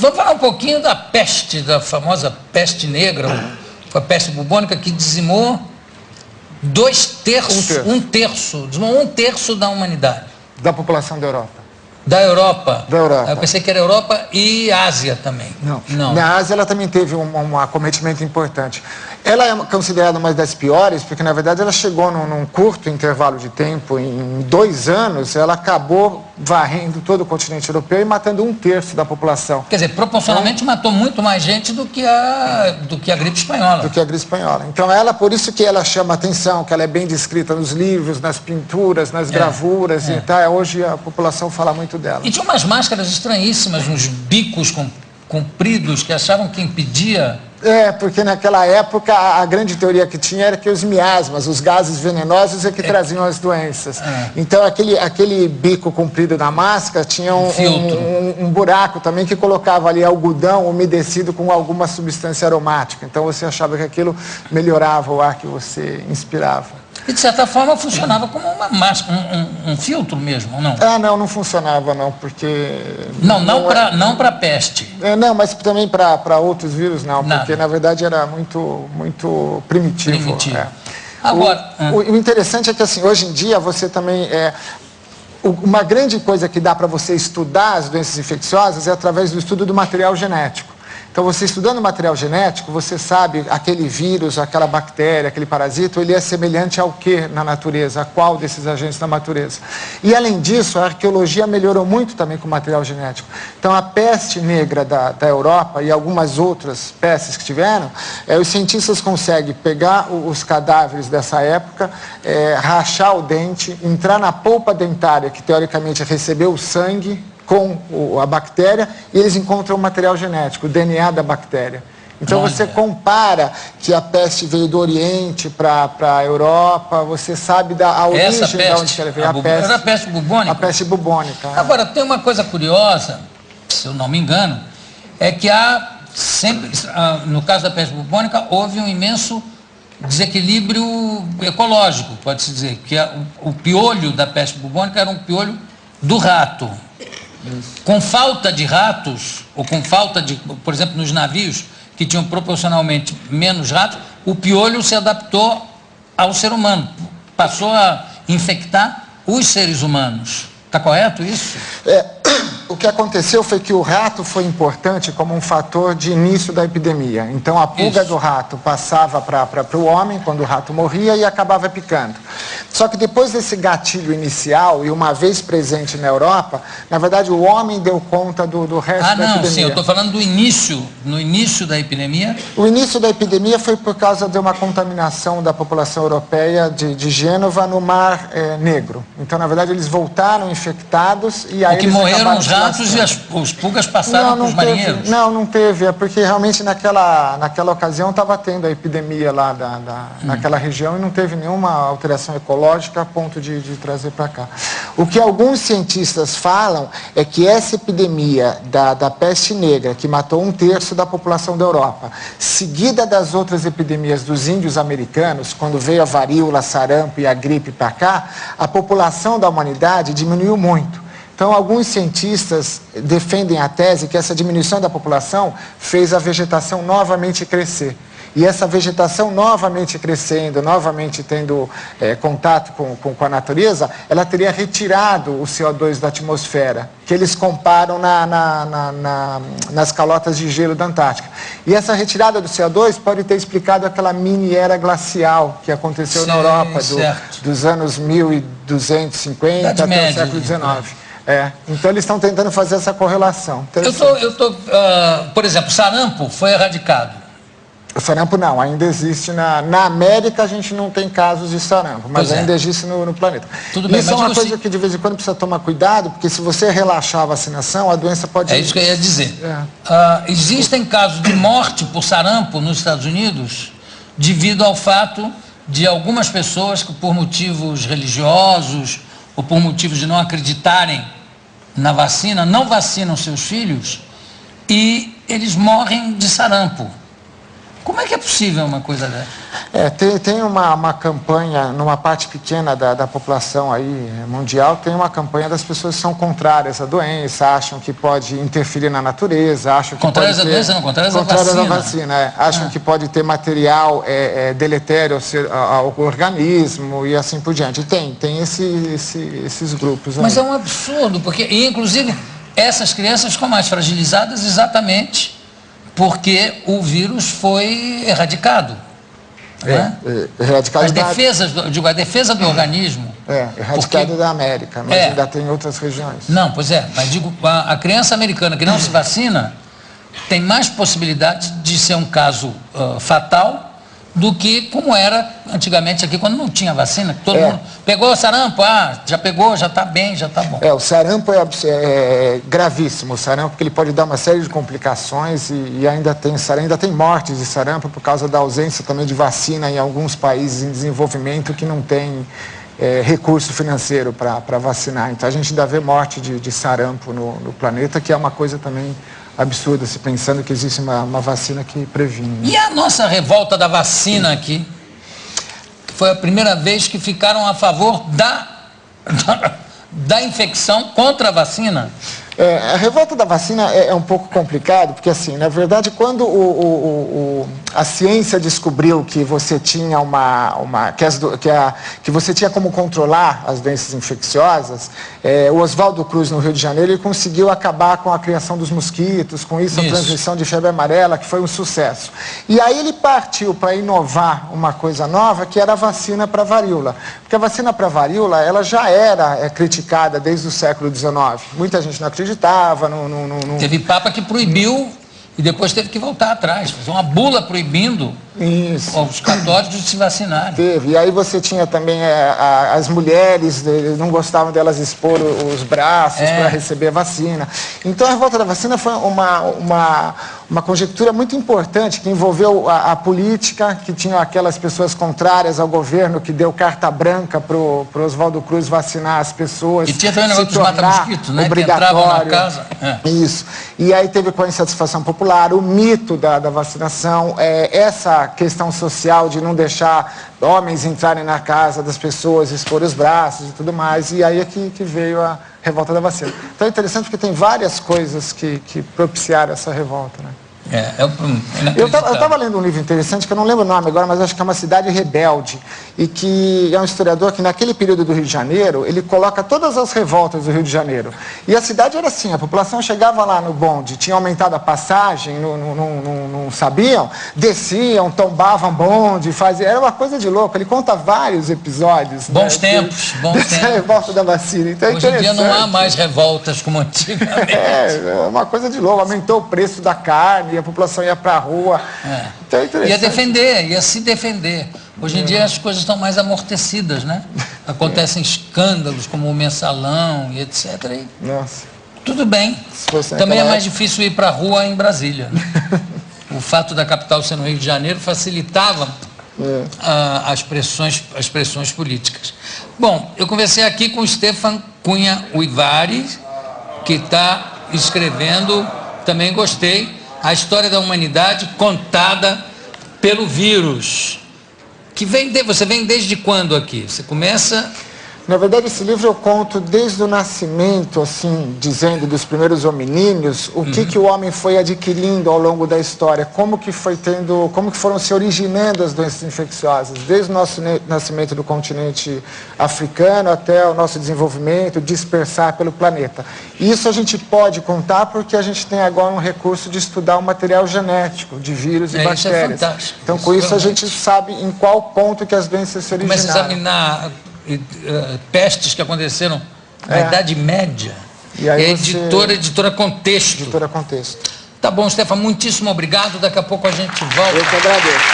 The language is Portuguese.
Vamos falar um pouquinho da peste, da famosa peste negra, a peste bubônica, que dizimou dizimou um terço da humanidade. Da população da Europa. Da Europa? Da Europa. Eu pensei que era Europa e Ásia também. Não. Na Ásia ela também teve um acometimento importante. Ela é considerada uma das piores, porque na verdade ela chegou num curto intervalo de tempo, em 2 anos, ela acabou varrendo todo o continente europeu e matando um terço da população. Quer dizer, proporcionalmente matou muito mais gente do que a gripe espanhola. Do que a gripe espanhola. Então ela, por isso que ela chama atenção, que ela é bem descrita nos livros, nas pinturas, nas gravuras e tal. Hoje a população fala muito dela. E tinha umas máscaras estranhíssimas, uns bicos compridos que achavam que impedia... Porque naquela época a grande teoria que tinha era que os miasmas, os gases venenosos é que traziam as doenças. Então aquele bico comprido na máscara tinha um buraco também que colocava ali algodão umedecido com alguma substância aromática. Então você achava que aquilo melhorava o ar que você inspirava. E, de certa forma, funcionava como uma máscara, um filtro mesmo, não? Não funcionava, não, porque... Não para peste. Não, mas também para outros vírus, não, porque, na verdade, era muito primitivo. Agora... O interessante é que, assim, hoje em dia, você também... Uma grande coisa que dá para você estudar as doenças infecciosas é através do estudo do material genético. Então, você estudando o material genético, você sabe aquele vírus, aquela bactéria, aquele parasito, ele é semelhante ao que na natureza, a qual desses agentes na natureza. E, além disso, a arqueologia melhorou muito também com o material genético. Então, a peste negra da Europa e algumas outras pestes que tiveram, os cientistas conseguem pegar os cadáveres dessa época, rachar o dente, entrar na polpa dentária, que teoricamente recebeu o sangue, com a bactéria, e eles encontram o material genético, o DNA da bactéria. Então você compara que a peste veio do Oriente para a Europa, você sabe a origem de onde ela veio. Era a peste bubônica? A peste bubônica. Agora, tem uma coisa curiosa, se eu não me engano, é que há sempre, no caso da peste bubônica, houve um imenso desequilíbrio ecológico, pode-se dizer, que o piolho da peste bubônica era um piolho do rato. Com falta de ratos, ou com falta de, por exemplo, nos navios que tinham proporcionalmente menos ratos, o piolho se adaptou ao ser humano, passou a infectar os seres humanos. Está correto isso? O que aconteceu foi que o rato foi importante como um fator de início da epidemia. Então a pulga do rato passava para o homem quando o rato morria e acabava picando. Só que depois desse gatilho inicial, e uma vez presente na Europa, na verdade o homem deu conta do resto da epidemia. Sim, eu estou falando do início, no início da epidemia. O início da epidemia foi por causa de uma contaminação da população europeia de Gênova no Mar Negro. Então, na verdade, eles voltaram infectados e aí que morreram os ratos e as pulgas passaram para os marinheiros? Não teve, porque realmente naquela ocasião estava tendo a epidemia lá naquela região e não teve nenhuma alteração ecológica a ponto de trazer para cá. O que alguns cientistas falam é que essa epidemia da peste negra, que matou um terço da população da Europa, seguida das outras epidemias dos índios americanos, quando veio a varíola, sarampo e a gripe para cá, a população da humanidade diminuiu muito. Então, alguns cientistas defendem a tese que essa diminuição da população fez a vegetação novamente crescer. E essa vegetação novamente crescendo, novamente tendo contato com a natureza, ela teria retirado o CO2 da atmosfera, que eles comparam nas calotas de gelo da Antártica. E essa retirada do CO2 pode ter explicado aquela mini era glacial que aconteceu na Europa dos anos 1250 até o século XIX. Então eles estão tentando fazer essa correlação. Por exemplo, sarampo foi erradicado. O sarampo não, ainda existe na América, a gente não tem casos de sarampo, mas ainda existe no planeta. Tudo bem, isso é uma coisa que de vez em quando precisa tomar cuidado, porque se você relaxar a vacinação, a doença pode... É isso que eu ia dizer. Existem casos de morte por sarampo nos Estados Unidos devido ao fato de algumas pessoas que por motivos religiosos ou por motivos de não acreditarem na vacina, não vacinam seus filhos e eles morrem de sarampo. Como é que é possível uma coisa dessa? Tem uma campanha, numa parte pequena da população aí mundial, tem uma campanha das pessoas que são contrárias à doença, acham que pode interferir na natureza, acham que contrárias pode à doença, não, contrárias à vacina. Acham que pode ter material deletério ao organismo e assim por diante. Tem esses grupos aí. Mas é um absurdo, porque, inclusive, essas crianças ficam mais fragilizadas exatamente porque o vírus foi erradicado. Erradicado as defesas, a defesa do organismo. Erradicado da América, mas ainda tem outras regiões. Não, pois é, mas digo, a criança americana que não se vacina tem mais possibilidade de ser um caso fatal do que como era antigamente aqui, quando não tinha vacina. Todo mundo pegou sarampo, já pegou, já está bem, já está bom. O sarampo é gravíssimo, o sarampo, porque ele pode dar uma série de complicações e ainda tem mortes de sarampo por causa da ausência também de vacina em alguns países em desenvolvimento que não tem recurso financeiro para vacinar. Então a gente ainda vê morte de sarampo no planeta, que é uma coisa também absurda, se pensando que existe uma vacina que previne. E a nossa revolta da vacina aqui? Foi a primeira vez que ficaram a favor da infecção contra a vacina? A revolta da vacina é um pouco complicado, porque assim, na verdade, quando a ciência descobriu que você tinha que você tinha como controlar as doenças infecciosas, o Oswaldo Cruz, no Rio de Janeiro, ele conseguiu acabar com a criação dos mosquitos, com isso a transmissão de febre amarela, que foi um sucesso. E aí ele partiu para inovar uma coisa nova, que era a vacina para varíola. Porque a vacina para varíola, ela já era criticada desde o século XIX. Muita gente não acreditava. Teve papa que proibiu e depois teve que voltar atrás, fazer uma bula proibindo os católicos de se vacinarem. Teve, e aí você tinha também as mulheres, não gostavam delas expor os braços para receber a vacina. Então a revolta da vacina foi uma conjectura muito importante que envolveu a política, que tinha aquelas pessoas contrárias ao governo, que deu carta branca para o Oswaldo Cruz vacinar as pessoas. E tinha também o negócio dos mata-mosquitos, né? Que entravam na casa. Isso. E aí teve com a insatisfação popular, o mito da vacinação, essa questão social de não deixar homens entrarem na casa das pessoas, expor os braços e tudo mais, e aí é que veio a revolta da vacina. Então é interessante porque tem várias coisas que propiciaram essa revolta, né? Eu estava lendo um livro interessante, que eu não lembro o nome agora, mas acho que é Uma Cidade Rebelde, e que é um historiador que naquele período do Rio de Janeiro, ele coloca todas as revoltas do Rio de Janeiro. E a cidade era assim, a população chegava lá no bonde, tinha aumentado a passagem, não sabiam, desciam, tombavam bonde, faziam, era uma coisa de louco. Ele conta vários episódios. Bons tempos. Dessa revolta da vacina. Então, hoje em dia não há mais revoltas como antigamente. É uma coisa de louco, aumentou o preço da carne, a população ia para a rua. Então é interessante. Ia se defender. Hoje em dia as coisas estão mais amortecidas, né? Acontecem escândalos como o mensalão e etc. E tudo bem. Também é mais difícil ir para a rua em Brasília. Né? O fato da capital ser no Rio de Janeiro facilitava as pressões políticas. Bom, eu conversei aqui com o Stefan Cunha Uivari, que está escrevendo, também gostei, a história da humanidade contada pelo vírus. Você vem desde quando aqui? Você começa... Na verdade, esse livro eu conto desde o nascimento, assim, dizendo dos primeiros hominíneos, o que o homem foi adquirindo ao longo da história, como que foram se originando as doenças infecciosas, desde o nosso nascimento do continente africano até o nosso desenvolvimento, dispersar pelo planeta. E isso a gente pode contar porque a gente tem agora um recurso de estudar o material genético de vírus e bactérias. Isso é fantástico. Então, com isso a gente sabe em qual ponto que as doenças se originaram. Começa a examinar pestes que aconteceram na Idade Média. E aí editora Contexto. Editora Contexto. Tá bom, Stefan, muitíssimo obrigado. Daqui a pouco a gente volta. Eu que agradeço.